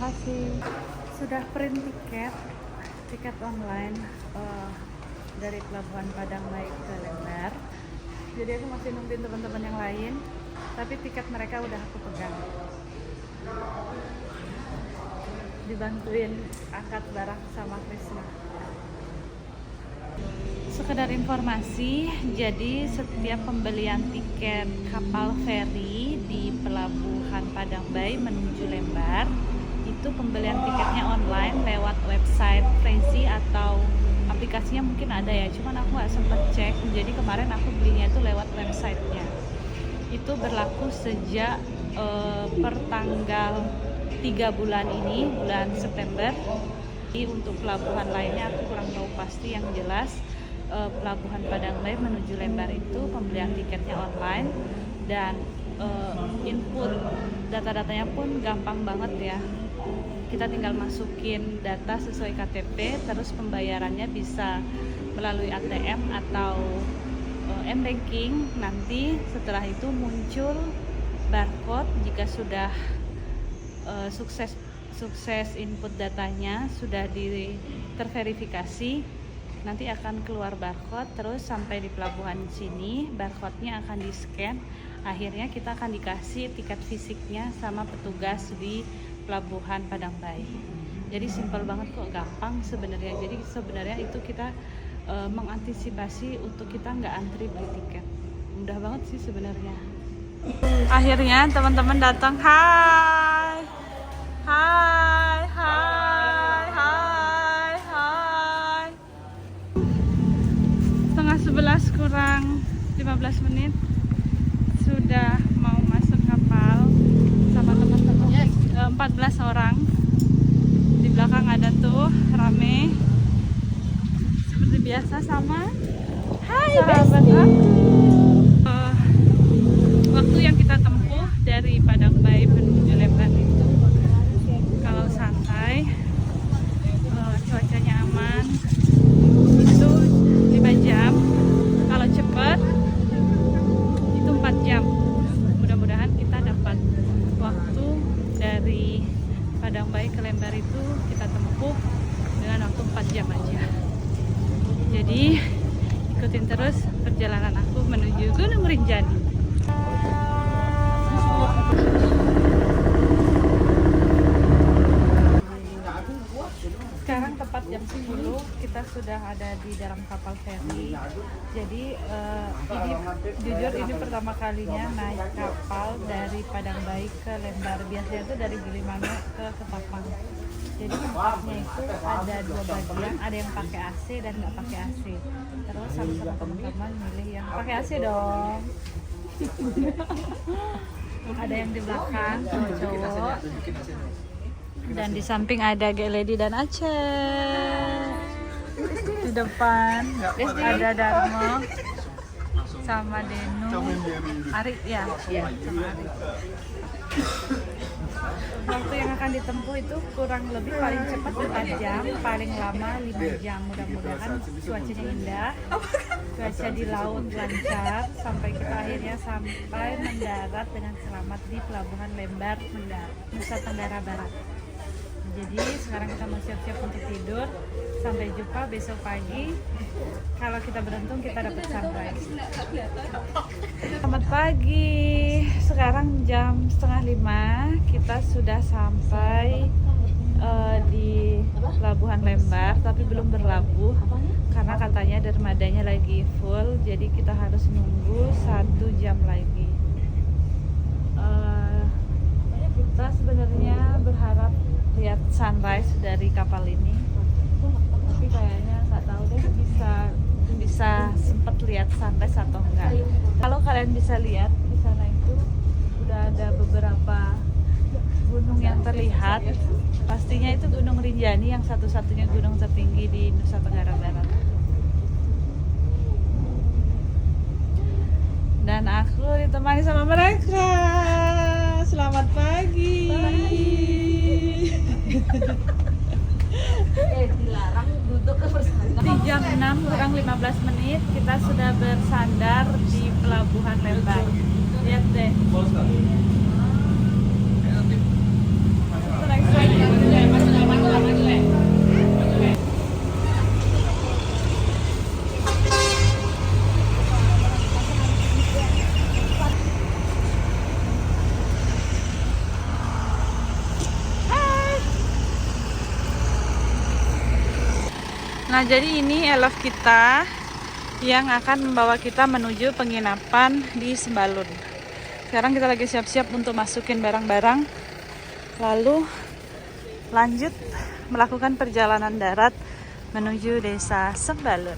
kasih. Sudah print tiket online dari Pelabuhan Padang Bayi ke Lembar. Jadi aku masih nungguin teman-teman yang lain, tapi tiket mereka udah aku pegang. Dibantuin angkat barang sama Krisna. Sekedar informasi, jadi setiap pembelian tiket kapal feri di Pelabuhan Padang Bayi menuju Lembar itu pembelian tiketnya online lewat website Crazy atau aplikasinya mungkin ada ya, cuman aku nggak sempet cek. Jadi kemarin aku belinya itu lewat websitenya. Itu berlaku sejak per tanggal 3 bulan ini, bulan September. Untuk pelabuhan lainnya aku kurang tahu pasti, yang jelas Pelabuhan Padang Bayi menuju Lembar itu pembelian tiketnya online dan input data-datanya pun gampang banget ya. Kita tinggal masukin data sesuai KTP, terus pembayarannya bisa melalui ATM atau m-banking. Nanti setelah itu muncul barcode jika sudah sukses input datanya, sudah terverifikasi, nanti akan keluar barcode, terus sampai di pelabuhan sini barcode-nya akan di-scan. Akhirnya kita akan dikasih tiket fisiknya sama petugas di Pelabuhan Padang Bayi. Jadi simpel banget kok, gampang sebenarnya. Jadi sebenarnya itu kita mengantisipasi untuk kita nggak antri beli tiket. Mudah banget sih sebenarnya. Akhirnya teman-teman datang. Hai. Hai, hai, hai, hai. Setengah 11 kurang 15 menit sudah mau masuk kapal sama teman-teman. 14 orang. Di belakang ada tuh rame seperti biasa sama sahabat aku. Waktu yang kita tempuh dari Padang Bayi menuju Lembar itu kalau santai, cuacanya aman, itu 5 jam. Kalau cepat itu 4 jam. Mudah-mudahan kita dapat waktu dari Padang Bayi ke Lembar itu kita tempuh dengan waktu 4 jam aja. Jadi ikutin terus perjalanan aku menuju Gunung Rinjani. Sekarang tepat jam 10 kita sudah ada di dalam kapal feri. Jadi ini jujur ini pertama kalinya naik kapal dari Padang Bayi ke Lembar. Biasanya itu dari Gilimanuk ke Ketapang. Jadi tempatnya itu ada 2 bagian, ada yang pakai AC dan nggak pakai AC. Terus sama teman-teman milih yang pakai AC dong. Ada yang di belakang cowok, dan di samping ada Geledi dan Aceh. Di depan ada Darmo sama Denu, Ari ya, sama Ari. Waktu yang akan ditempuh itu kurang lebih paling cepat 4 jam, paling lama 5 jam. Mudah-mudahan cuacanya indah, cuaca di laut lancar, sampai kita akhirnya sampai mendarat dengan selamat di Pelabuhan Lembar, Nusa Tenggara Barat. Jadi sekarang kita mau siap-siap untuk tidur. Sampai jumpa besok pagi. Kalau kita beruntung kita dapat sunrise. Selamat pagi. Sekarang jam 4:30. Kita sudah sampai di Pelabuhan Lembar, tapi belum berlabuh karena katanya dermadanya lagi full. Jadi kita harus nunggu 1 jam lagi. Kita sebenarnya berharap lihat sunrise dari kapal ini, tapi kayaknya nggak tahu deh bisa sempet lihat sunrise atau enggak. Kalau kalian bisa lihat di sana itu udah ada beberapa gunung yang terlihat. Pastinya itu Gunung Rinjani yang satu-satunya gunung tertinggi di Nusa Tenggara Barat. Dan aku ditemani sama mereka. Selamat pagi. Dilarang duduk bersandar. Di jam 6 kurang 15 menit kita sudah bersandar di Pelabuhan Lembar. Lihat deh. Senang sekali. Nah, jadi ini elf kita yang akan membawa kita menuju penginapan di Sembalun. Sekarang kita lagi siap-siap untuk masukin barang-barang, lalu lanjut melakukan perjalanan darat menuju desa Sembalun.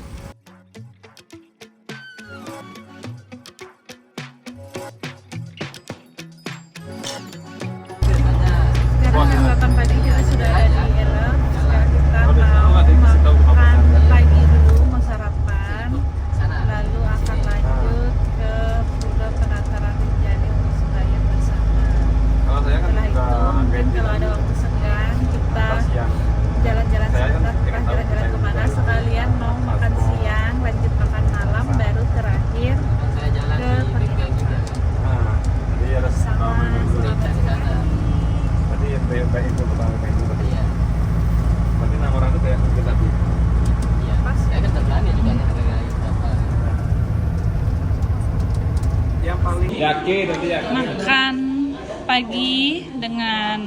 Sekarang jam 8 pagi kita sudah ada di elf. Sekarang kita mau makan pagi dulu, mau sarapan, lalu akan lanjut ke Pura Penataran Rinjani untuk sembahyang bersama. Setelah itu mungkin kalau ada waktu senggang kita jalan-jalan sebentar, jalan-jalan kemana sekalian mau makan siang, lanjut makan malam, baru terakhir ke penginapan sama Baik itu pertama kayak gitu. Iya. Berarti 6 orang itu kayak kita tadi. Iya. pas Saya kan terlalu juga kan harga berapa. Yang paling yakin nanti ya. makan pagi dengan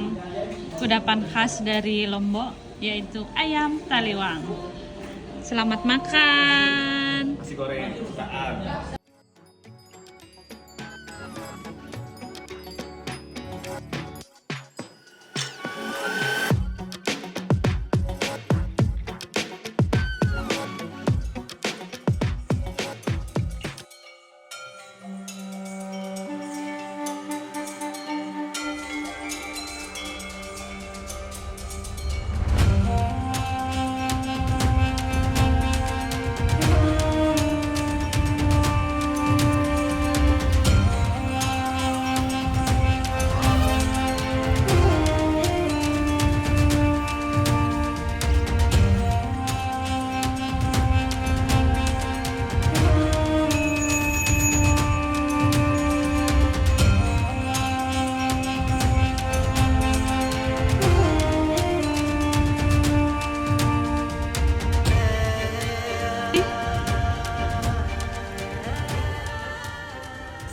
kudapan khas dari Lombok, yaitu ayam taliwang. Selamat makan. Nasi goreng saat.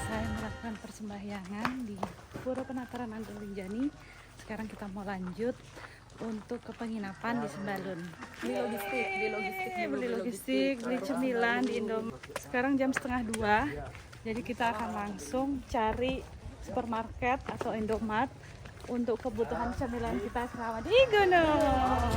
Saya melakukan persembahyangan di Pura Penataran Rinjani. Sekarang kita mau lanjut untuk ke penginapan di Sembalun. Beli logistik, beli cemilan di Indomaret. Sekarang jam 1:30, jadi kita akan langsung cari supermarket atau Indomaret untuk kebutuhan cemilan kita selama di gunung.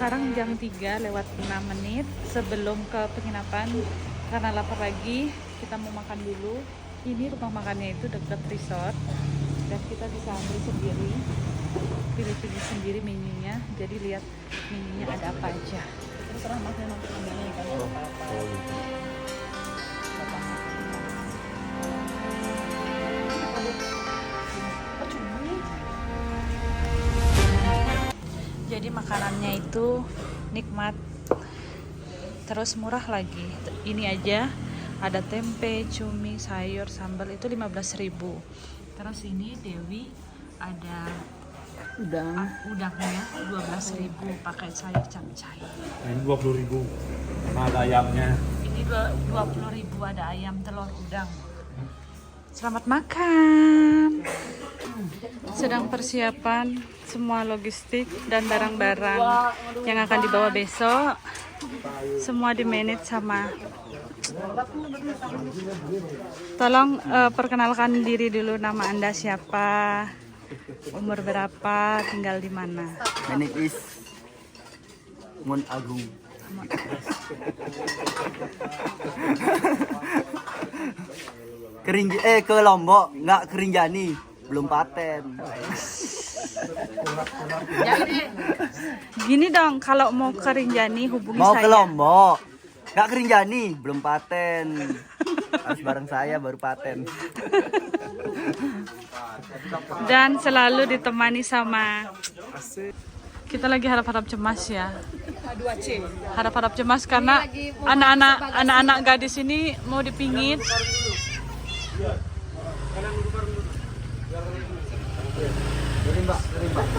Sekarang jam 3:06 sebelum ke penginapan. Karena lapar lagi, kita mau makan dulu. Ini rumah makannya itu dekat resort dan kita bisa ambil sendiri, pilih-pilih sendiri menunya. Jadi lihat menunya ada apa aja. Terus orang makan untuk ambilnya kan apa-apa. Jadi makanannya itu nikmat, terus murah lagi. Ini aja ada tempe, cumi, sayur, sambal itu 15.000. Terus ini Dewi ada udangnya 12.000 pakai sayur capcay. Ini 20.000. Ada ayamnya. Ini 20.000 ada ayam, telur, udang. Selamat makan. Sedang persiapan semua logistik dan barang-barang yang akan dibawa besok. Semua di-manage sama. Tolong perkenalkan diri dulu, nama Anda siapa, umur berapa, tinggal di mana. My name is Mun Agung. Ke Lombok, nggak ke Rinjani, belum paten. Gini dong, kalau mau ke Rinjani hubungi Mau saya. ke Lombok, nggak ke Rinjani, belum paten. Harus bareng saya baru paten. Dan selalu ditemani sama, kita lagi harap-harap cemas ya. Harap-harap cemas karena anak-anak gadis ini mau dipingit.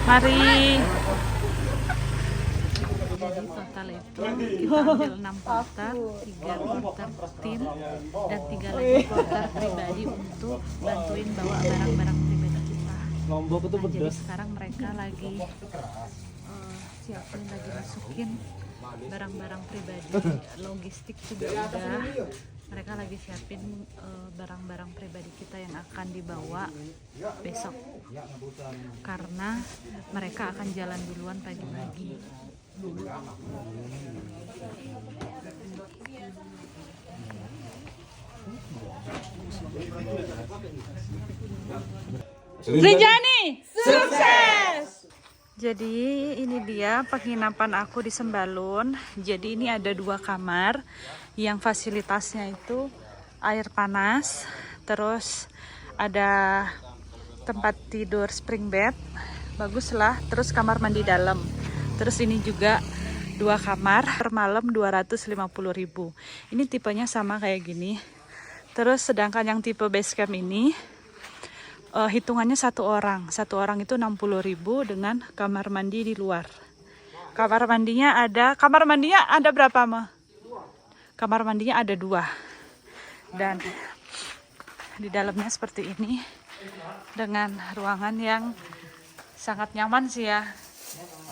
Mari. Jadi total itu kita ambil 6 porter, 3 porter tim dan 3 lagi porter pribadi untuk bantuin bawa barang-barang pribadi kita. Nah, jadi sekarang mereka lagi siapin, lagi masukin barang-barang pribadi, logistik juga udah. Mereka lagi siapin barang-barang pribadi kita yang akan dibawa besok, karena mereka akan jalan duluan pagi-pagi. Rinjani sukses. Jadi ini dia penginapan aku di Sembalun. Jadi ini ada 2 kamar yang fasilitasnya itu air panas, terus ada tempat tidur spring bed, bagus lah, terus kamar mandi dalam. Terus ini juga 2 kamar, per malam 250.000. Ini tipenya sama kayak gini. Terus sedangkan yang tipe base camp ini hitungannya satu orang itu 60.000 dengan kamar mandi di luar. Kamar mandinya ada berapa mah? Kamar mandinya ada 2 dan di dalamnya seperti ini dengan ruangan yang sangat nyaman sih ya.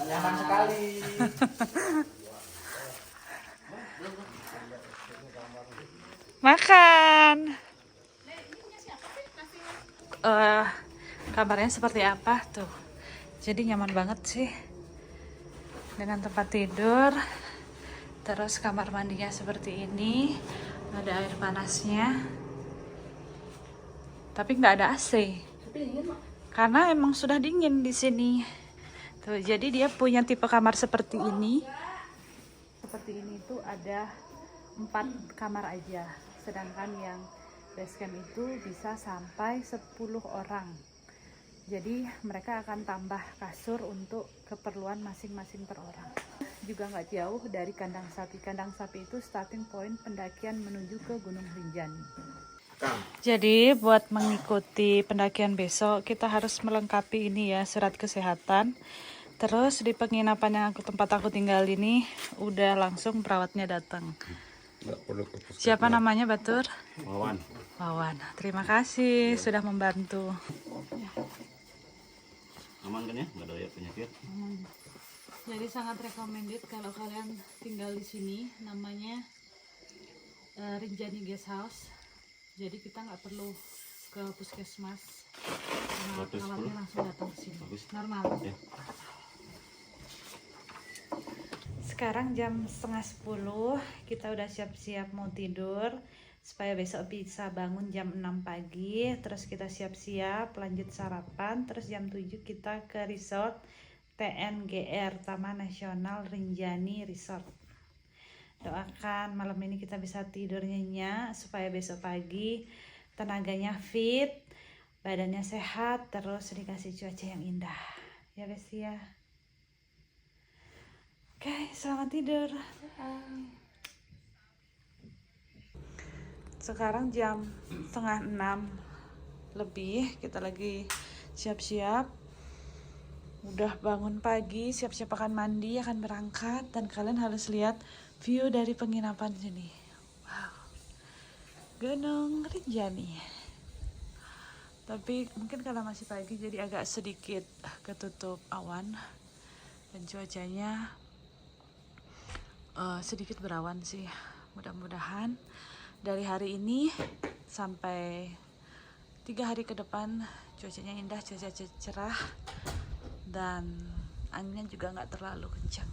Nyaman sekali. Makan. Kamarnya seperti apa tuh? Jadi nyaman banget sih dengan tempat tidur, terus kamar mandinya seperti ini, ada air panasnya, tapi nggak ada AC karena emang sudah dingin di sini tuh. Jadi dia punya tipe kamar seperti ini tuh ada 4 kamar aja, sedangkan yang basecamp itu bisa sampai 10 orang. Jadi mereka akan tambah kasur untuk keperluan masing-masing per orang. Juga nggak jauh dari kandang sapi. Kandang sapi itu starting point pendakian menuju ke Gunung Rinjani. Jadi buat mengikuti pendakian besok kita harus melengkapi ini ya, surat kesehatan. Terus di penginapan yang tempat aku tinggal ini udah langsung perawatnya datang. Siapa namanya, Batur? Wawan. Terima kasih sudah membantu. Aman kan ya? Nggak ada penyakit? Jadi sangat recommended kalau kalian tinggal di sini. Namanya Rinjani Guest House. Jadi kita nggak perlu ke puskesmas. Perawatnya langsung datang ke sini. Normal. Ya. Sekarang jam 9:30, kita udah siap-siap mau tidur supaya besok bisa bangun jam 6 pagi. Terus kita siap-siap lanjut sarapan, terus jam 7 kita ke resort TNGR, Taman Nasional Rinjani Resort. Doakan malam ini kita bisa tidur nyenyak supaya besok pagi tenaganya fit, badannya sehat, terus dikasih cuaca yang indah. Ya Besti ya. Oke, selamat tidur. Sekarang jam 5:30 lebih, kita lagi siap-siap. Udah bangun pagi, siap-siap akan mandi, akan berangkat. Dan kalian harus lihat view dari penginapan sini. Wow, Gunung Rinjani. Tapi mungkin karena masih pagi jadi agak sedikit ketutup awan. Dan cuacanya sedikit berawan sih. Mudah-mudahan dari hari ini sampai 3 hari ke depan cuacanya indah, cuaca cerah, dan anginnya juga nggak terlalu kencang.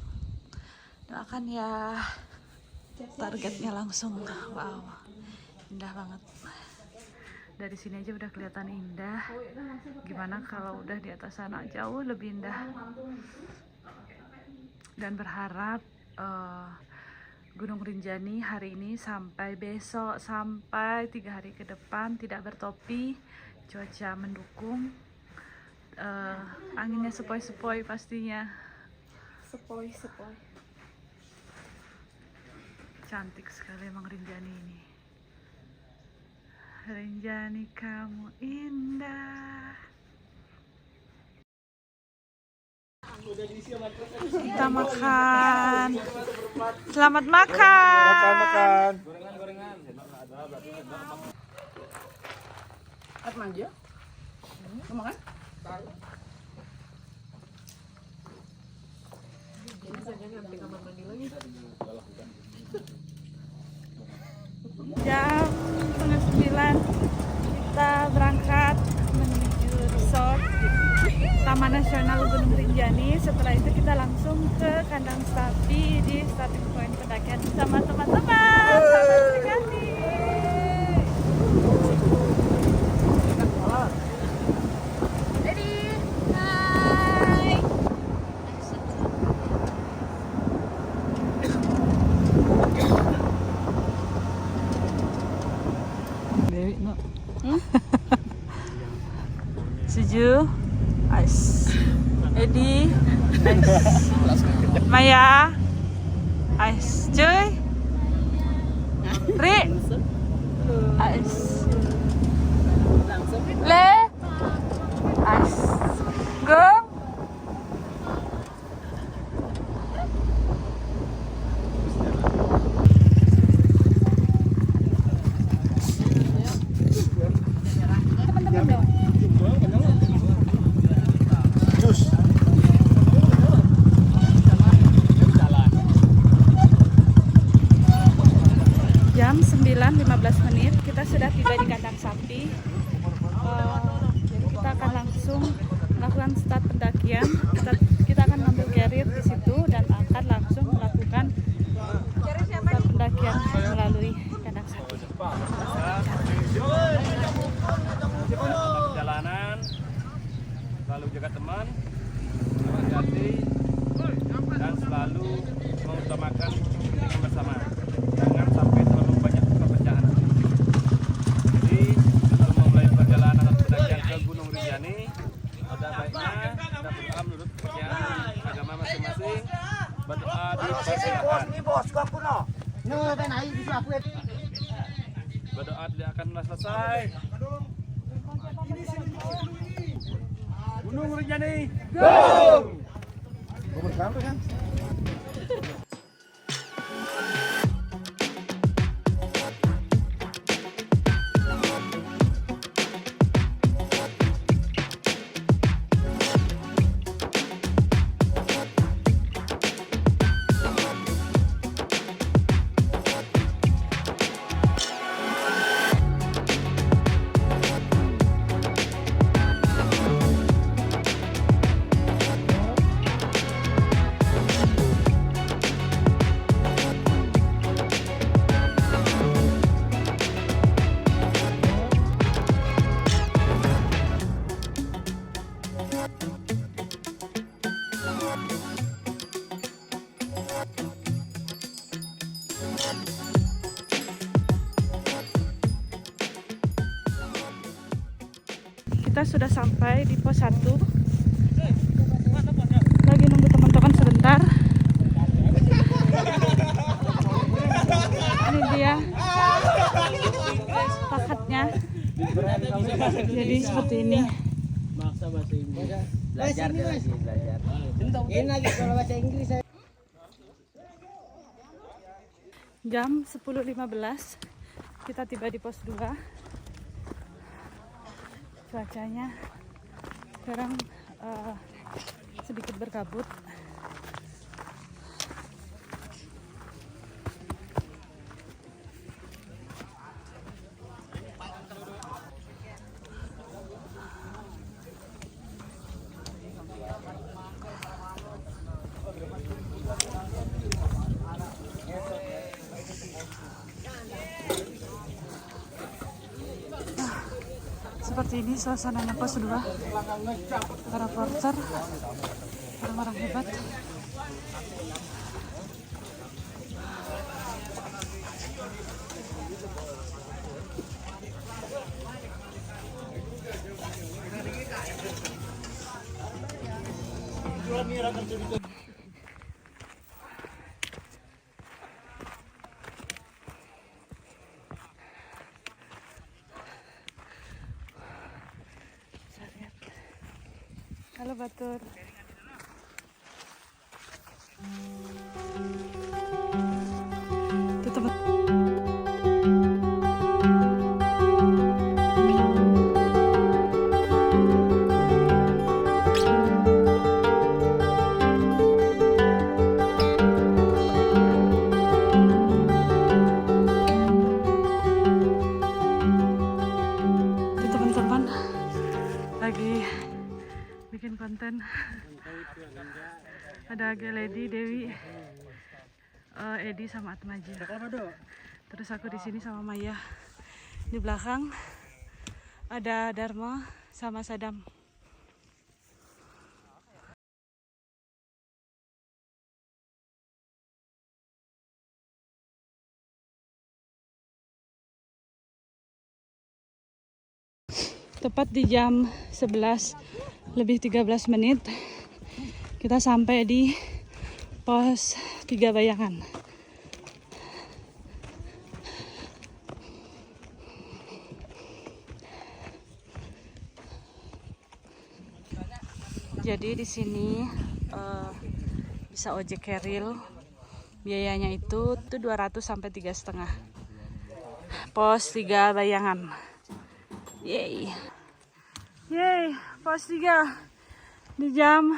Doakan ya, targetnya langsung. Wow, indah banget. Dari sini aja udah kelihatan indah. Gimana kalau udah di atas sana, jauh lebih indah. Dan berharap Gunung Rinjani hari ini sampai besok, sampai 3 hari ke depan tidak bertopi, cuaca mendukung, anginnya sepoi-sepoi pastinya. Sepoi. Cantik sekali emang Rinjani ini. Rinjani kamu indah. Kita makan. Selamat makan. Makan. Manja. Mau makan? Jam 8:30 kita berangkat menuju resort Taman Nasional Gunung Rinjani. Setelah itu kita langsung ke kandang sapi di starting point pendakian bersama teman-teman. Selamat sekali. Ready? Hai. Dewi, no. Suju, Ais, Edi, Ais, Maya, Ais, Cuy, Ri, Ais, Le, Ais, Gong. Jam 9:15 kita sudah tiba di kandang sapi. Jadi kita akan langsung melakukan start pendakian. Kita akan ambil carrier di situ dan akan langsung melakukan start pendakian melalui kandang sapi. Perjalanan, selalu jaga teman, hati-hati, dan selalu mengutamakan kepentingan bersama. Jangan sampai terlalu banyak perpecahan. Jadi, sebelum memulai perjalanan atau pendakian ke Gunung Rinjani, ada baiknya kita berdoa menurut kepercayaan agama masing-masing. Berdoa dipersilakan. Berdoa tidak akan pernah selesai. Gunung Rinjani, go! Umur sampai kan? Kita sudah sampai di pos 1. Lagi nunggu teman-teman sebentar. Ini dia paketnya. Jadi seperti ini. Belajar dia lagi, belajar. Ini lagi kalau bahasa Inggris saya. Jam 10:15 kita tiba di pos 2. Cuacanya sekarang sedikit berkabut. Seperti ini suasananya pos 2. Para porter, orang-orang hebat. Halo Batur. jalan. Ada Geledi, Dewi, Edi sama Atmaja. Terus aku di sini sama Maya. Di belakang ada Dharma sama Sadam. Tepat di jam 11:13 kita sampai di pos 3 Bayangan. Jadi di sini bisa ojek keril, biayanya itu 200 sampai 3,5. Pos 3 Bayangan. Yeay. Yeay, pos 3 di jam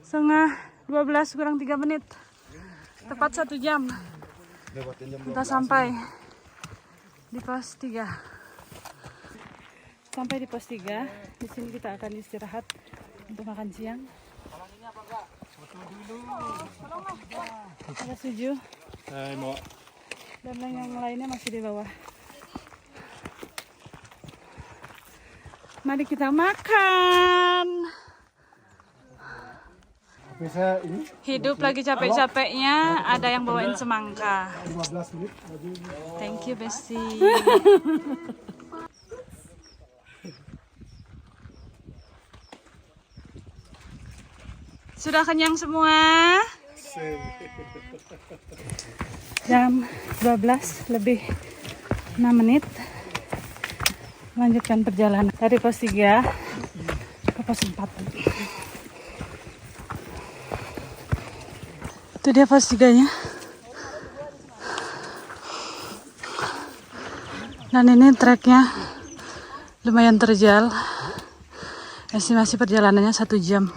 11:30 kurang 3 menit. Tepat 1 jam. Kita sampai di pos 3. Sampai di pos 3. Di sini kita akan istirahat untuk makan siang. Ada 7. Dan yang lainnya masih di bawah. Mari kita makan. Bisa ini Hidup lagi capek-capeknya, ada yang bawain semangka. 15 menit lagi. Thank you, Besti. Sudah kenyang semua? Jam 12:06. Lanjutkan perjalanan dari pos 3 ke pos 4. Itu dia pos 3-nya. Dan ini treknya lumayan terjal. Estimasi perjalanannya 1 jam.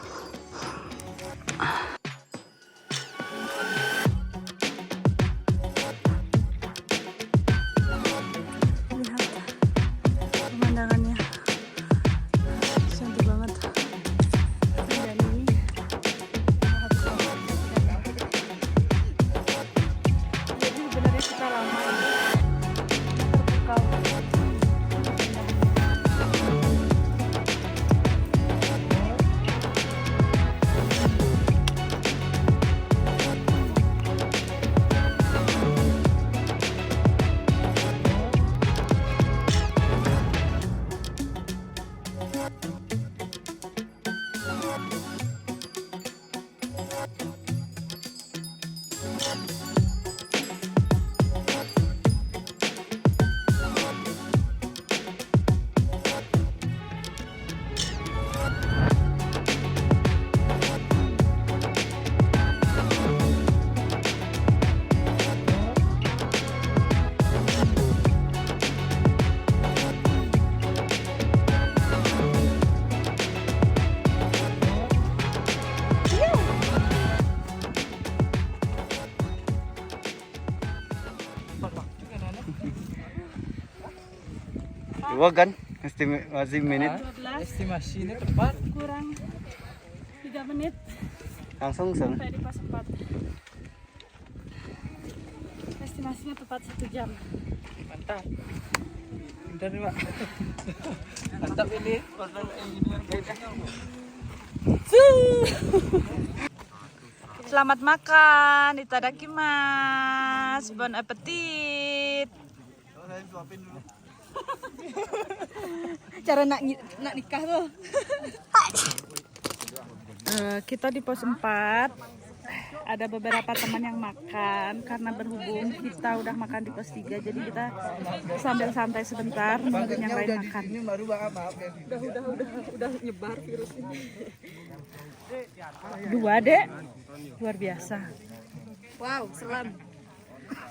Dua kan? Estimasi menit. 12 Estimasinya tepat. kurang 3 menit Langsung seng. sampai di pos 4. Estimasinya tepat 1 jam. Mantap. Bentar nih, Pak. Mantap ini. Selamat makan, itadakimasu, bon appetit. Cara nak nikah tuh. Kita di pos 4. Ada beberapa teman yang makan karena berhubung kita udah makan di pos 3, jadi kita sambil santai sebentar nungguin yang lain makan. Ini baru maaf ya. Udah nyebar virus ini. 2, Dek. Luar biasa. Wow, selam.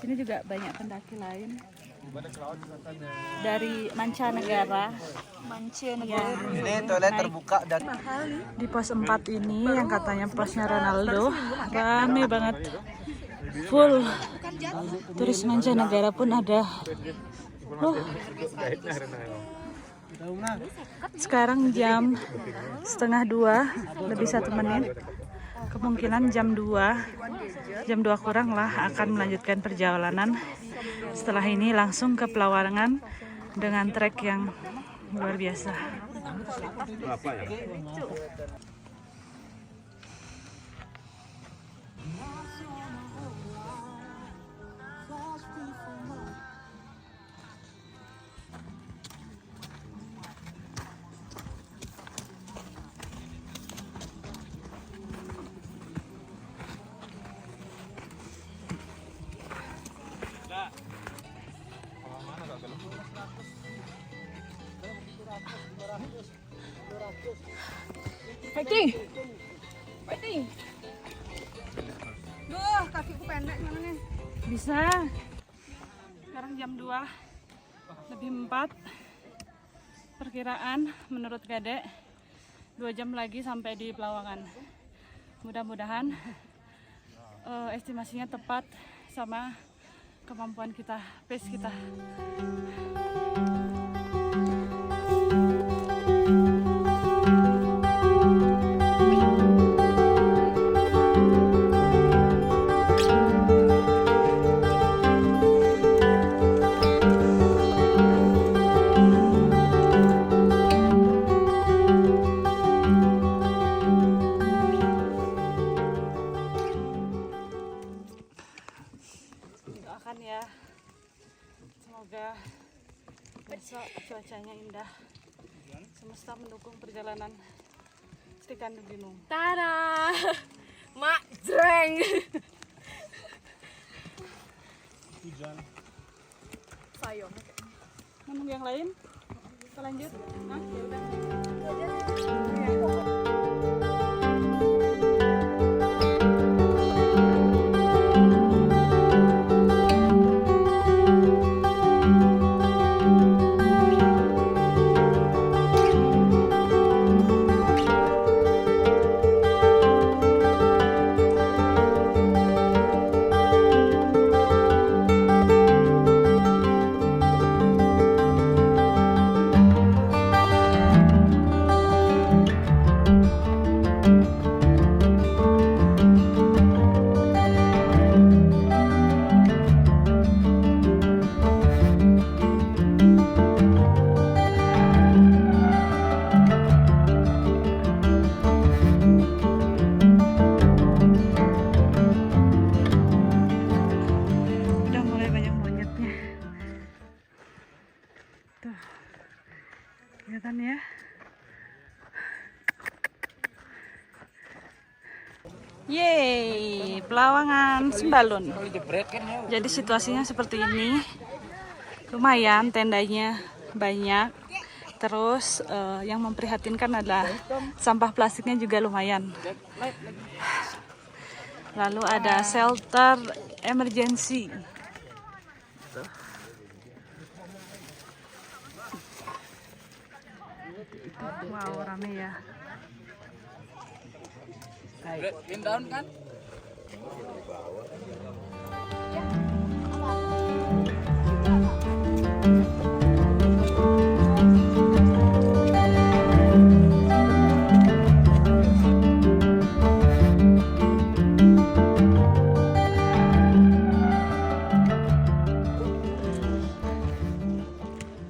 Sini juga banyak pendaki lain dari mancanegara. Ini toilet terbuka dan Di pos 4 ini yang katanya posnya Ronaldo, rame banget, full. Turis mancanegara pun ada. Sekarang jam setengah 2, lebih 1 menit. Kemungkinan jam 2 kurang lah akan melanjutkan perjalanan. Setelah ini langsung ke Pelawangan dengan trek yang luar biasa. Apa ya? Fighting! Fighting! Duh, kakiku pendek mana nih? Bisa. Sekarang jam 2 lebih 4. Perkiraan menurut Gadek 2 jam lagi sampai di Pelawangan. Mudah-mudahan estimasinya tepat sama kemampuan kita, pace kita. Doakan ya, semoga besok cuacanya indah, semesta mendukung perjalanan Sri Kandi Gunung. Tada! Mak jreng! Sayang. Ngomong yang lain? Kita lanjut? Nah, ya udah. Kelihatan ya. Yeay, Pelawangan Sembalun. Jadi situasinya seperti ini. Lumayan tendanya banyak. Terus yang memprihatinkan adalah sampah plastiknya juga lumayan. Lalu ada shelter emergency. Wow, rame ya. Down kan?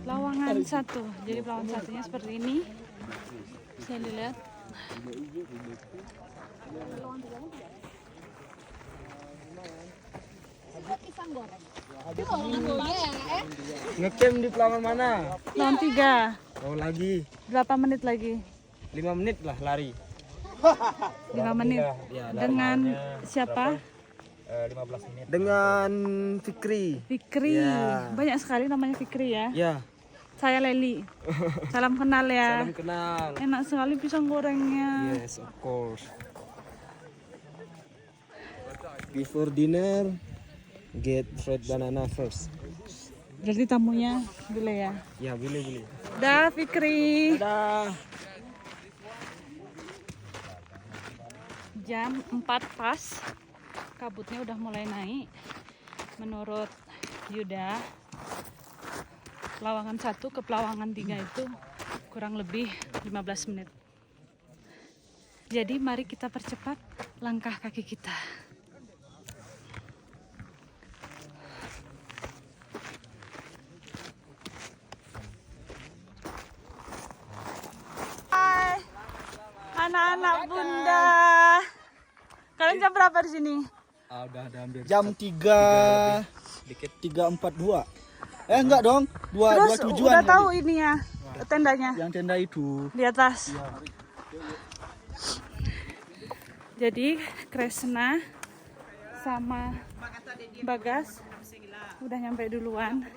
Pelawangan 1. Jadi Pelawangan 1-nya seperti ini. Bisa dilihat. Ngecamp di Pelawan mana? Pelawan 3. Oh lagi Berapa menit lagi? 5 menit lah lari. 5 menit. Ya, Dengan siapa? 15 menit. Dengan Fikri. Fikri. Ya. Banyak sekali namanya Fikri ya. Ya. Saya Leli. Salam kenal ya. Salam kenal. Enak sekali pisang gorengnya. Yes, of course. Before dinner, get fried banana first. Berarti tamunya boleh ya. Ya, boleh. Dah Fikri. Dadah. Jam 4 pas. Kabutnya udah mulai naik. Menurut Yuda, Pelawangan 1 ke Pelawangan 3 itu kurang lebih 15 menit. Jadi mari kita percepat langkah kaki kita. Hai anak-anak Bunda. Kalian jam berapa di sini? Udah hampir jam 3.42. Enggak dong, Terus 2 tujuan. udah tahu ini ya tendanya Yang tenda itu. di atas. Jadi Kresna sama Bagas udah nyampe duluan.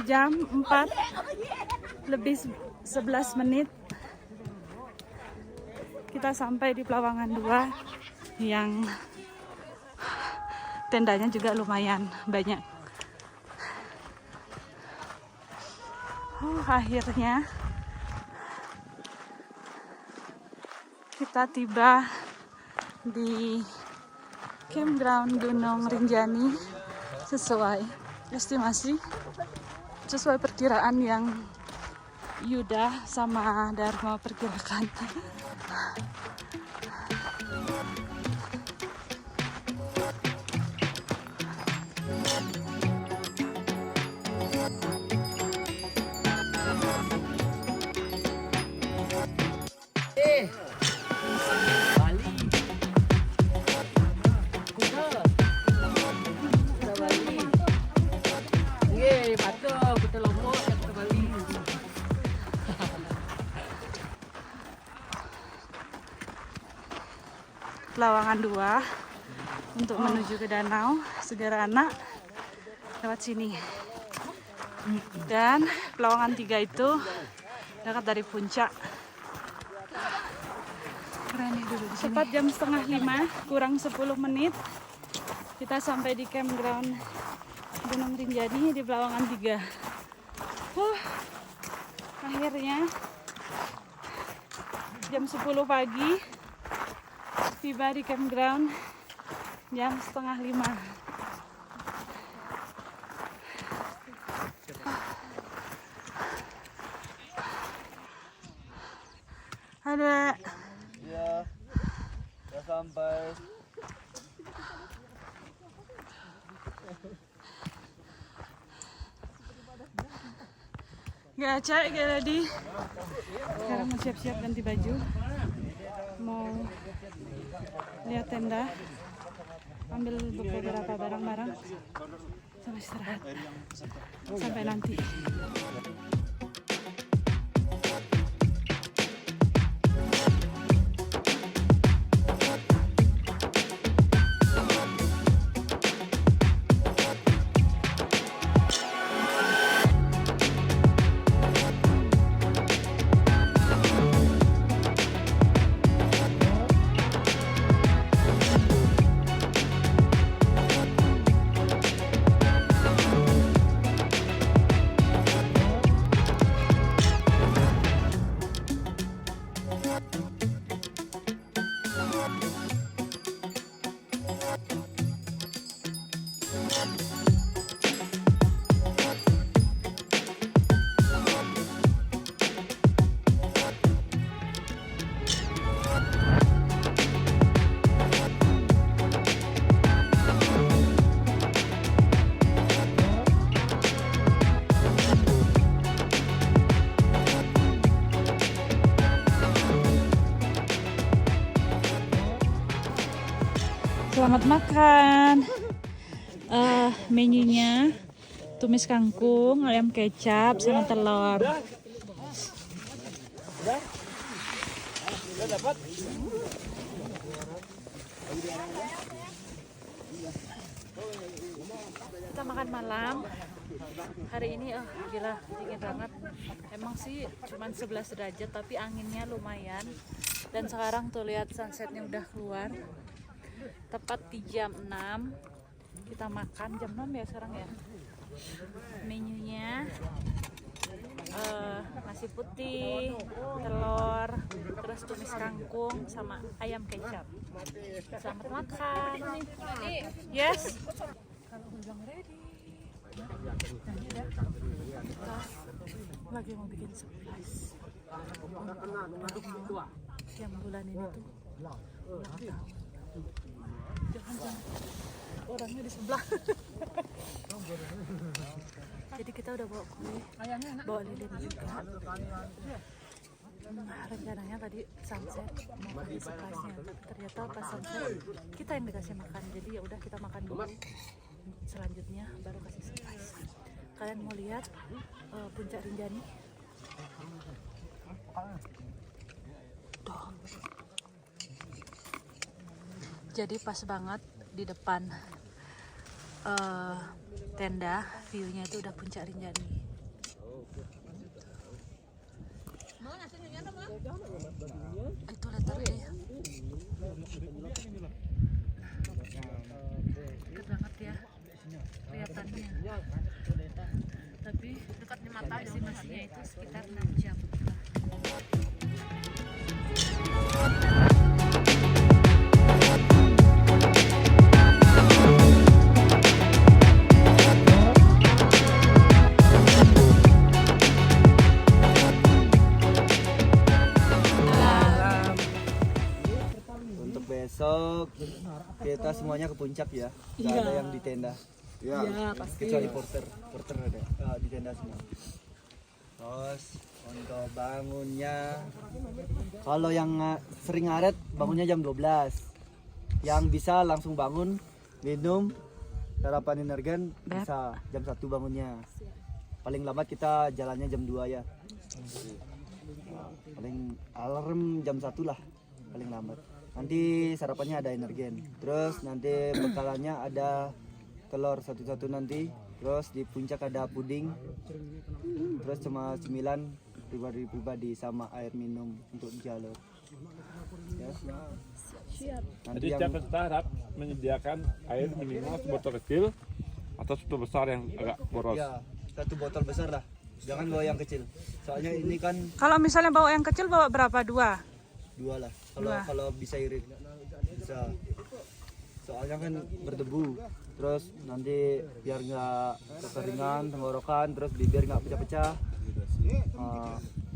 Jam 4 lebih 11 menit kita sampai di Pelawangan 2 yang tendanya juga lumayan banyak. Akhirnya kita tiba di campground Gunung Rinjani sesuai estimasi, sesuai perkiraan yang Yuda sama Dharma perkirakan. Pelawangan 2 untuk menuju ke Danau Segara Anak lewat sini. Dan Pelawangan 3 itu dekat dari puncak. Keren ya dulu di sini. Tepat jam 4:30 kurang 10 menit kita sampai di campground Gunung Rinjani di Pelawangan 3. Akhirnya jam 10 pagi tiba di campground jam 4:30. Ada. Ya, udah sampai. Gak cek, gak ready. Sekarang mau siap-siap ganti baju. Mau lihat tenda, ambil beberapa barang-barang, sama istirahat sampai nanti. Selamat makan. Menunya tumis kangkung, ayam kecap, sama telur. Kita makan malam. Hari ini gila dingin banget. Emang sih cuman 11 derajat tapi anginnya lumayan. Dan sekarang tuh lihat sunsetnya udah keluar. Tepat di jam 6 kita makan, jam 6 ya sekarang ya. Menunya nasi putih, telur, terus tumis kangkung sama ayam kecap. Selamat makan. Yes. Kalau bilang ready. Nah, ini udah. Kita lagi mau bikin surprise. Yang bulan ini tuh ulang tahun. Jangan orangnya di sebelah. Jadi kita udah bawa kue, bawa lilin juga. Rencananya tadi sunset mau kasih surprise-nya, tapi ternyata pas sunset kita yang dikasih makan. Jadi ya udah kita makan dulu. Selanjutnya baru kasih surprise. Kalian mau lihat puncak Rinjani? Tuh. Jadi pas banget di depan tenda, view-nya itu udah puncak Rinjani. Itu letternya. Dekat banget ya kelihatannya. Tapi dekat di mata estimasinya itu sekitar 6 jam. Untuk besok kita semuanya ke puncak ya. Nggak ada yang di tenda. Iya, pasti. Kecuali porter ada di tenda semua. Terus untuk bangunnya, kalau yang sering ngaret bangunnya jam 12. Yang bisa langsung bangun, minum, sarapan energen bisa jam 1 bangunnya. Paling lambat kita jalannya jam 2 ya. Paling alarm jam 1 lah paling lambat. Nanti sarapannya ada energen. Terus nanti bekalannya ada telur satu-satu nanti. Terus di puncak ada puding. Terus cuma cemilan pribadi sama air minum untuk jalur. Ya. Nanti Jadi yang setiap peserta harap menyediakan air minimal sebotol kecil atau sebotol besar yang agak boros. ya, 1 botol besar lah. Jangan bawa yang kecil. Soalnya ini kan Kalau misalnya bawa yang kecil bawa berapa? 2? 2 lah. Kalau bisa irit bisa. Soalnya kan berdebu. Terus nanti biar nggak kekeringan, tenggorokan, terus bibir nggak pecah-pecah.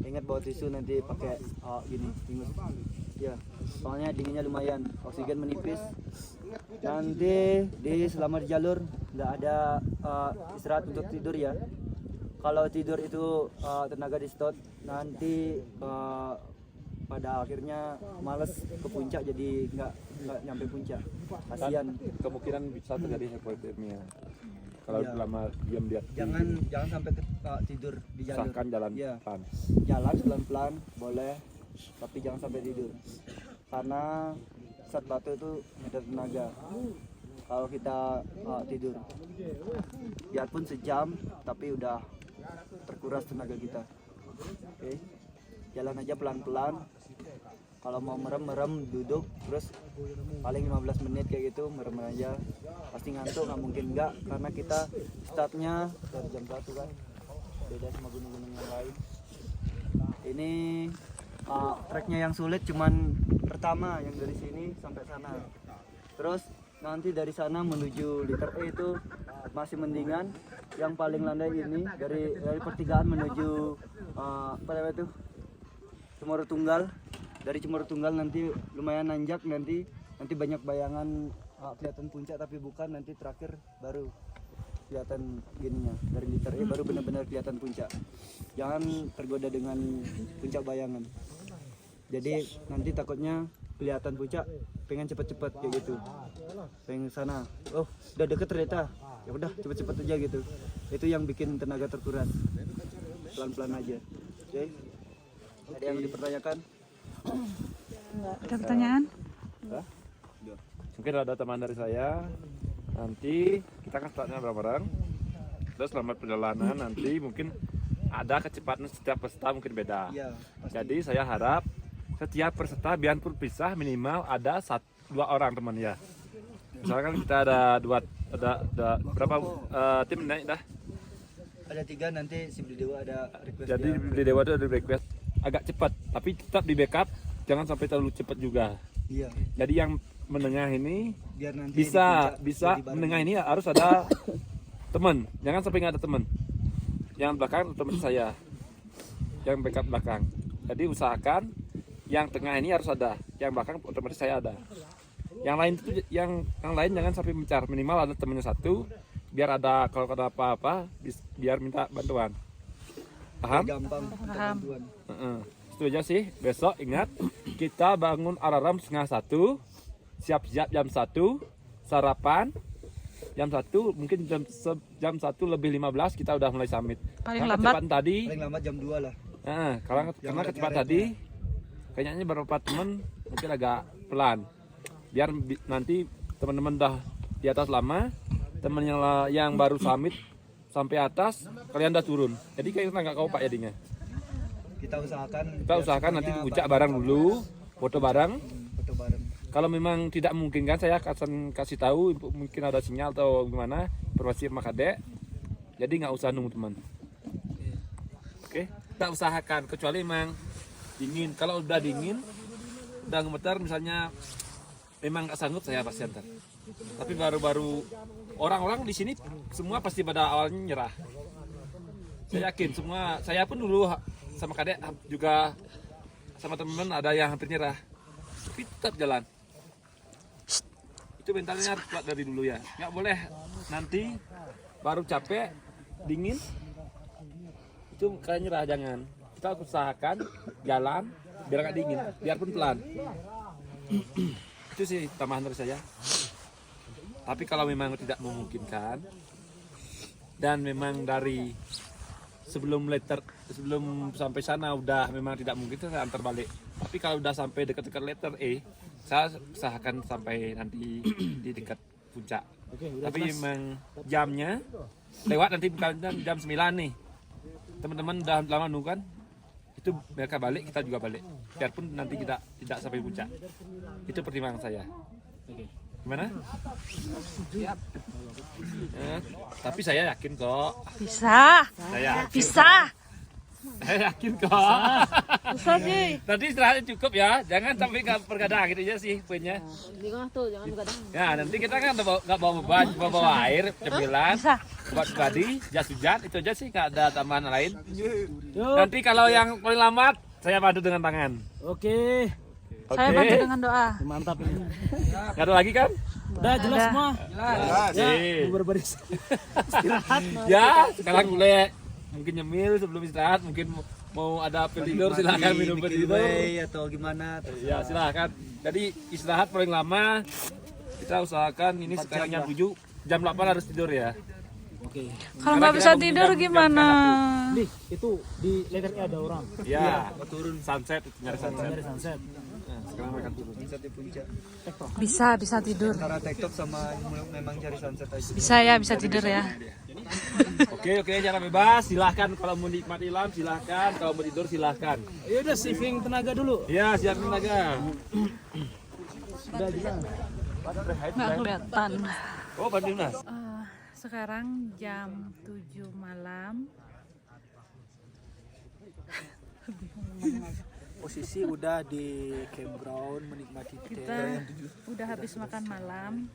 Ingat bawa tisu nanti pakai gini, ingus. Ya, soalnya dinginnya lumayan, oksigen menipis. Nanti selama di jalur nggak ada istirahat untuk tidur ya. Kalau tidur itu tenaga di stop, nanti pada akhirnya males ke puncak, jadi nggak nyampe puncak. Kasihan. Kemungkinan bisa terjadi hipotermia kalau Iya. lama diam di atas. Jangan sampai tidur di jalur. Usahakan jalan Iya. pelan. Jalan pelan-pelan boleh, tapi jangan sampai tidur. Karena saat batu itu ada tenaga. Kalau kita tidur, biarpun sejam, tapi udah terkuras tenaga kita. Oke, jalan aja pelan-pelan. Kalau mau merem duduk, terus paling 15 menit kayak gitu merem aja. Pasti ngantuk, nggak mungkin enggak, karena kita startnya dari jam 1 kan, beda sama gunung-gunung yang lain. Ini treknya yang sulit cuman pertama yang dari sini sampai sana. Terus nanti dari sana menuju liter E itu masih mendingan. Yang paling landai ini dari pertigaan menuju apa namanya itu, Cemoro Tunggal. Dari Cemoro Tunggal nanti lumayan nanjak, nanti banyak bayangan kelihatan puncak, tapi bukan, nanti terakhir baru kelihatan gininya. Dari liter E baru benar-benar kelihatan puncak. Jangan tergoda dengan puncak bayangan. Jadi nanti takutnya kelihatan puncak, pengen cepet-cepet kayak gitu, pengen sana, oh udah deket ternyata, ya udah cepet-cepet aja gitu. Itu yang bikin tenaga terkuras. Pelan-pelan aja. Oke. Ada yang dipertanyakan? Ada pertanyaan? Hah? Mungkin ada teman dari saya. Nanti kita akan startnya bareng-bareng. Terus selamat perjalanan. Nanti mungkin ada kecepatan setiap peserta mungkin beda. Iya, pasti. Jadi saya harap setiap peserta biarpun pisah minimal ada 2 orang teman ya. Misalkan kita ada berapa tim naik dah. Ada 3, nanti si Beli Dewa ada request. Jadi dia. di Dewa itu ada request agak cepat, tapi tetap di backup, jangan sampai terlalu cepat juga. Iya, Jadi yang menengah ini biar nanti bisa di puncak jadi bareng. menengah ini harus ada teman, jangan sampai nggak ada teman. Yang belakang teman saya, yang backup belakang. Jadi usahakan yang tengah ini harus ada, yang belakang otomatis saya ada. Yang lain itu yang lain jangan sampai mencar, minimal ada temennya satu, biar ada kalau ada apa-apa biar minta bantuan. Paham? Gampang. Paham. Bantuan. Itu aja sih. Besok ingat kita bangun alarm 12:30, siap-siap jam 1, sarapan jam 1, mungkin jam 1 lebih 15 kita udah mulai summit. Paling Karena lambat kecepatan tadi, Paling lambat jam 2 lah. karena kecepatan tadi kayaknya beberapa teman mungkin agak pelan. Biar nanti teman-teman dah di atas lama, teman yang baru summit sampai atas kalian udah turun. Jadi kayaknya nggak kau pak jadinya. Kita usahakan nanti di puncak bareng dulu, foto bareng. Foto bareng. Kalau memang tidak mungkin kan saya akan kasih tahu mungkin ada sinyal atau gimana informasi sama kadek. Jadi nggak usah nunggu teman. Oke, kita usahakan kecuali memang dingin. Kalau udah dingin, udah gemetar misalnya memang nggak sanggup saya pasti antar. Tapi baru-baru orang-orang di sini semua pasti pada awalnya nyerah. Saya yakin semua, saya pun dulu sama kadek juga sama teman-teman ada yang hampir nyerah. Tapi tetap jalan. Itu mentalnya harus kuat dari dulu ya. Nggak boleh nanti baru capek, dingin, itu kayak nyerah, jangan. Kita usahakan jalan biar nggak dingin, biarpun pelan. Itu sih tambahan dari saya. Tapi kalau memang tidak memungkinkan dan memang dari sebelum sampai sana udah memang tidak mungkin saya antar balik. Tapi kalau udah sampai dekat-dekat letter E, saya usahakan sampai nanti di dekat puncak. Tapi memang jamnya lewat nanti bukan jam 9 nih. Teman-teman udah lama nunggu kan? Itu mereka balik, kita juga balik. Biarpun nanti kita tidak sampai puncak. Itu pertimbangan saya. Gimana? Siap. Tapi saya yakin kok. bisa. Saya yakin kok. Bisa sih. Tadi istirahatnya cukup ya, jangan sampai nggak bergadang gitu aja sih poinnya. Jangan begadang. Ya nanti kita kan nggak bawa beban, cuma bawa air, cemilan, Bisa. buat pribadi, jas hujan, itu aja sih nggak ada tambahan lain. Nanti kalau yang paling lambat, saya bantu dengan tangan. Oke. Saya bantu dengan doa. Mantap ini. Nggak ada lagi kan? Udah jelas Ada. semua. Ya, Berbaris. Istirahat. ya sekarang boleh mungkin nyemil sebelum istirahat, mungkin mau ada pil tidur silahkan minum pil tidur. Atau gimana? Ya silahkan. Jadi istirahat paling lama kita usahakan ini sekarang jam 7, jam 8 harus tidur ya. Oke. Kalau nggak bisa tidur gimana? Nih, itu di letternya ada orang. Ya, turun sunset, nyari sunset. Dari sunset. Nah, sekarang mereka turun. Sunset di puncak. Bisa tidur. Antara TikTok sama memang cari sunset aja. Bisa ya, bisa tidur ya. Oke, jangan bebas. Silahkan kalau mau nikmati alam silahkan, kalau mau tidur silahkan. Ya udah saving tenaga dulu. Ya, siapin aja. Udah jelas. Nggak kelihatan. Oh, Bandung Nas. Sekarang jam 7 malam. Posisi udah di campground menikmati Kita udah habis makan malam.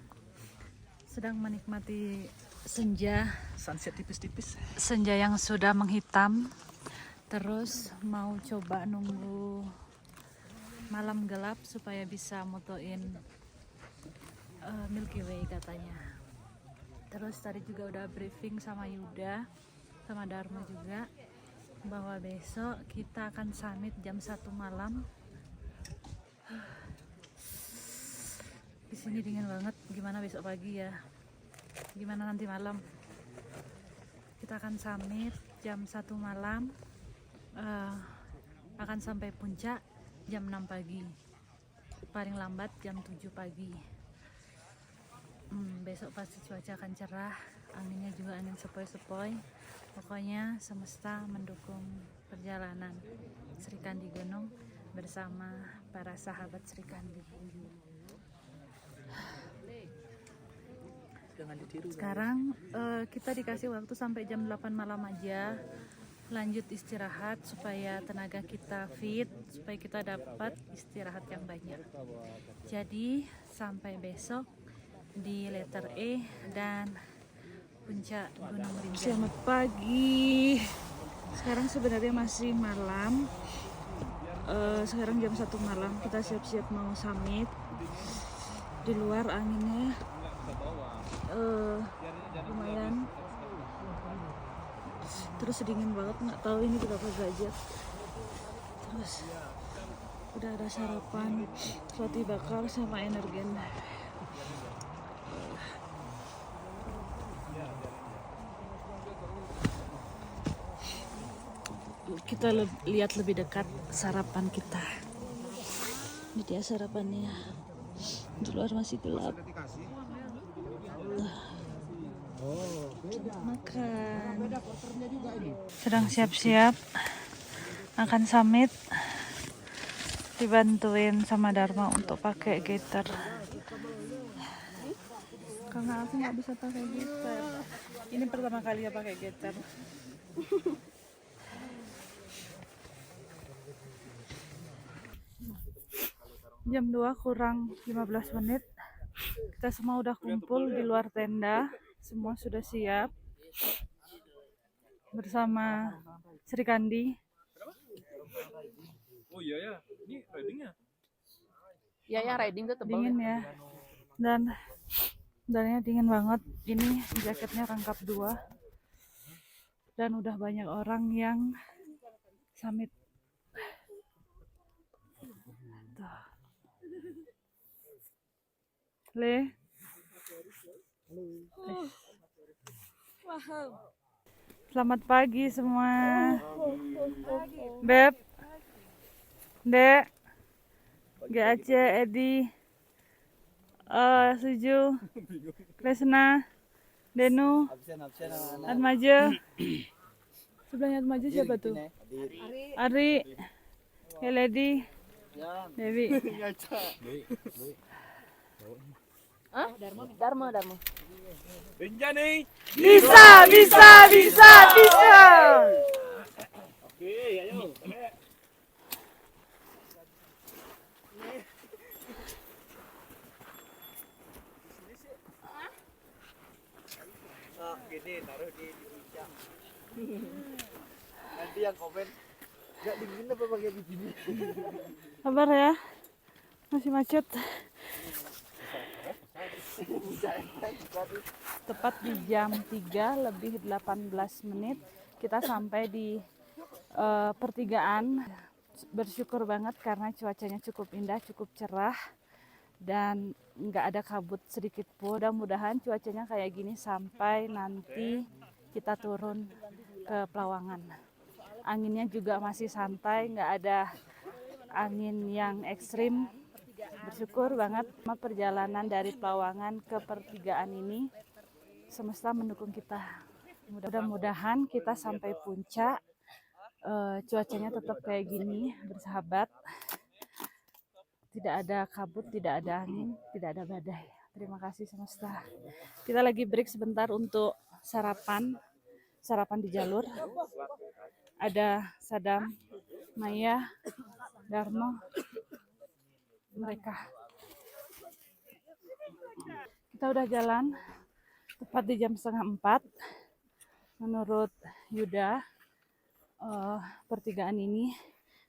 Sedang menikmati senja. sunset tipis-tipis. Senja yang sudah menghitam. Terus mau coba nunggu malam gelap supaya bisa motoin Milky Way katanya. Terus tadi juga udah briefing sama Yuda, sama Dharma juga, bahwa besok kita akan summit jam 1 malam. Di sini dingin banget. Gimana besok pagi ya? Gimana nanti malam? Kita akan summit jam 1 malam. Akan sampai puncak jam 6 pagi. Paling lambat jam 7 pagi. Besok pasti cuaca akan cerah, anginnya juga angin sepoi-sepoi. Pokoknya semesta mendukung perjalanan Sri Kandi Gunung bersama para sahabat Sri Kandi. Sekarang kita dikasih waktu sampai jam 8 malam aja. Lanjut istirahat supaya tenaga kita fit, supaya kita dapat istirahat yang banyak. Jadi sampai besok di letter E dan puncak Gunung Rinjani. Selamat pagi. Sekarang sebenarnya masih malam. Sekarang jam 1 malam, kita siap-siap mau summit. Di luar anginnya lumayan, terus dingin banget, nggak tahu ini berapa derajat. Terus udah ada sarapan roti bakar sama energen. Kita lihat lebih dekat sarapan kita. Ini dia sarapannya. Di luar masih gelap. Kita makan. Sedang siap-siap akan summit. Dibantuin sama Dharma untuk pakai gitar. Karena aku nggak bisa pakai gitar. Ini pertama kali ya pakai gitar. Jam 2 kurang 15 menit. Kita semua udah kumpul di luar tenda. Semua sudah siap. Bersama Sri Kandi. Oh iya ya, ini ridingnya. Ya yang riding tuh tebal. Dingin ya. Dan udaranya dingin banget. Ini jaketnya rangkap 2. Dan udah banyak orang yang summit. Tuh. Le. Selamat pagi semua. Beb, Dek, GAC, Edi, Suju, Kresna, Denu, Absen anak-anak. Atmaja. Sebelahnya Atmaja siapa tuh? Ari, Heledi, Dewi. Dharma. Benjani. Bisa. Oke, ayo. Gini taruh di puncak. Nanti yang komen nggak dingin apa pakai begini. Sabar ya, masih macet. Tepat di jam 3 lebih 18 menit kita sampai di pertigaan. Bersyukur banget karena cuacanya cukup indah, cukup cerah, dan nggak ada kabut sedikit pun. Mudah-mudahan cuacanya kayak gini sampai nanti kita turun ke Pelawangan. Anginnya juga masih santai, nggak ada angin yang ekstrim. Bersyukur banget sama perjalanan dari Pelawangan ke pertigaan ini. Semesta mendukung kita. Mudah-mudahan kita sampai puncak. Cuacanya tetap kayak gini, bersahabat. Tidak ada kabut, tidak ada angin, tidak ada badai. Terima kasih semesta. Kita lagi break sebentar untuk sarapan di jalur. Ada Sadam, Maya, Dharma, mereka. Kita udah jalan tepat di jam 3:30. Menurut Yuda, pertigaan ini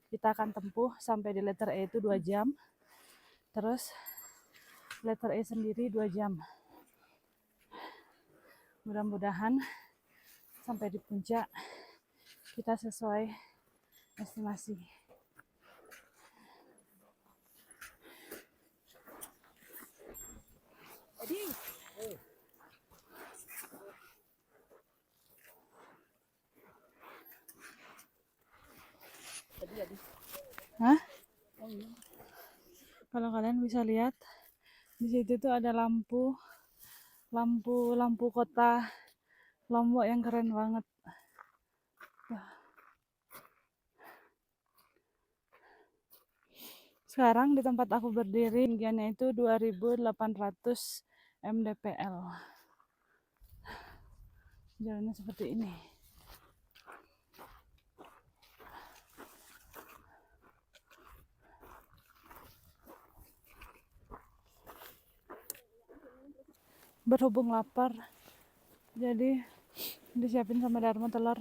kita akan tempuh sampai di letter E itu 2 jam. Terus letter E sendiri 2 jam. Mudah-mudahan sampai di puncak kita sesuai estimasi. Hah? Kalau kalian bisa lihat di situ tuh ada lampu kota Lombok yang keren banget. Sekarang di tempat aku berdiri tingginya itu 2800 mdpl. Jalannya seperti ini. Berhubung lapar, jadi disiapin sama Dharma telur.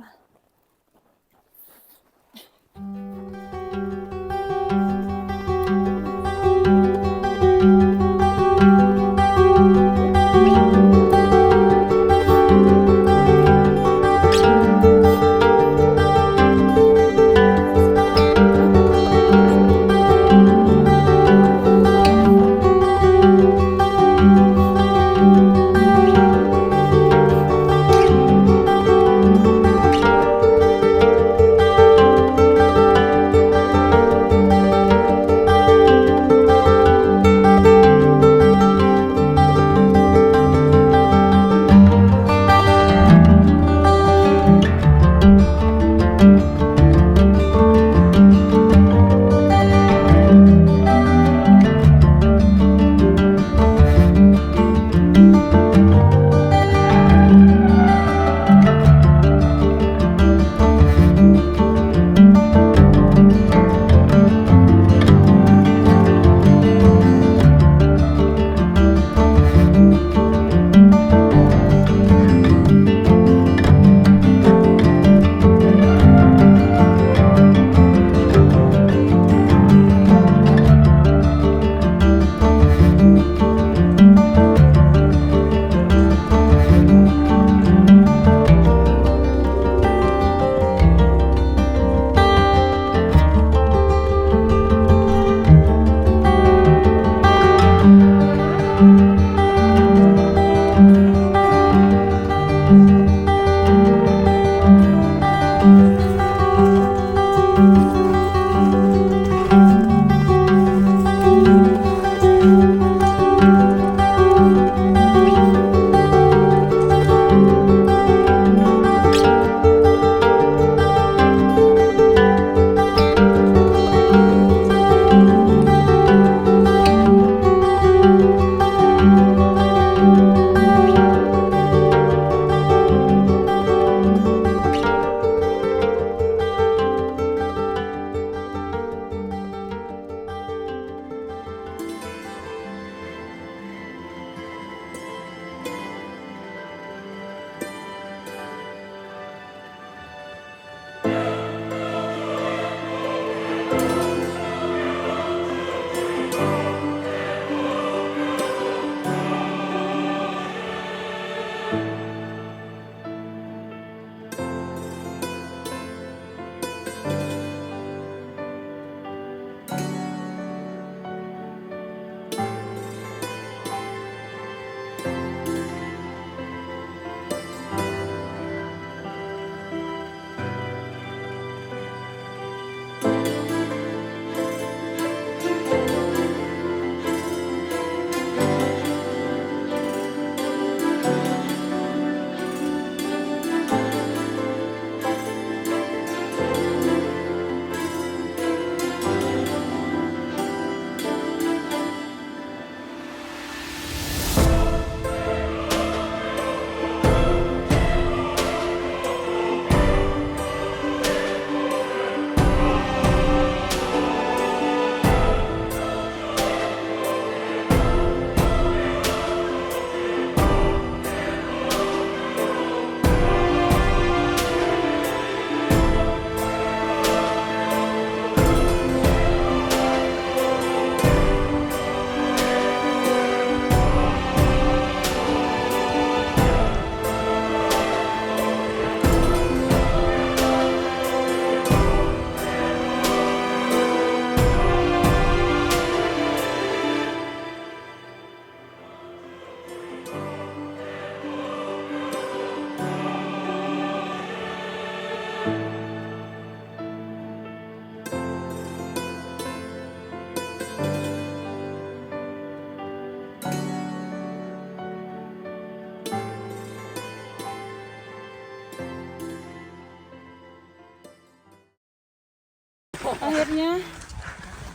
Akhirnya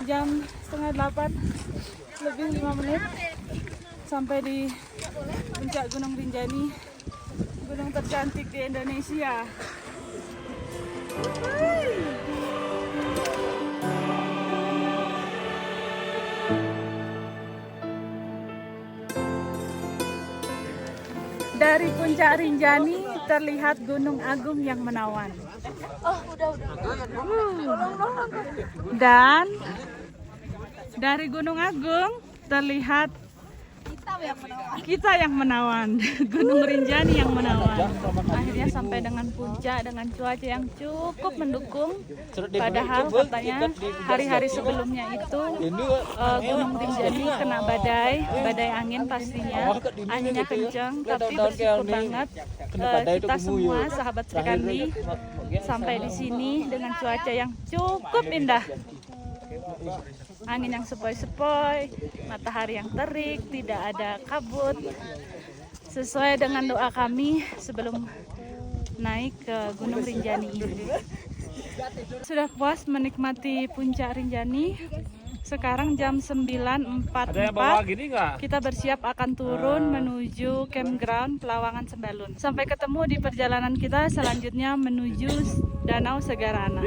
jam setengah 8 lebih 5 menit sampai di puncak Gunung Rinjani, gunung tercantik di Indonesia. Dari puncak Rinjani terlihat Gunung Agung yang menawan. Dan dari Gunung Agung terlihat kita yang menawan, Gunung Rinjani yang menawan. Akhirnya sampai dengan puncak dengan cuaca yang cukup mendukung. Padahal katanya hari-hari sebelumnya itu Gunung Rinjani kena badai angin pastinya. Anginnya kencang, tapi bersyukur banget kita semua sahabat Srikandi sampai di sini dengan cuaca yang cukup indah. Angin yang sepoi-sepoi, matahari yang terik, tidak ada kabut. Sesuai dengan doa kami sebelum naik ke Gunung Rinjani ini. Sudah puas menikmati puncak Rinjani. Sekarang jam 9.44. Kita bersiap akan turun menuju campground Pelawangan Sembalun. Sampai ketemu di perjalanan kita selanjutnya menuju Danau Segarana.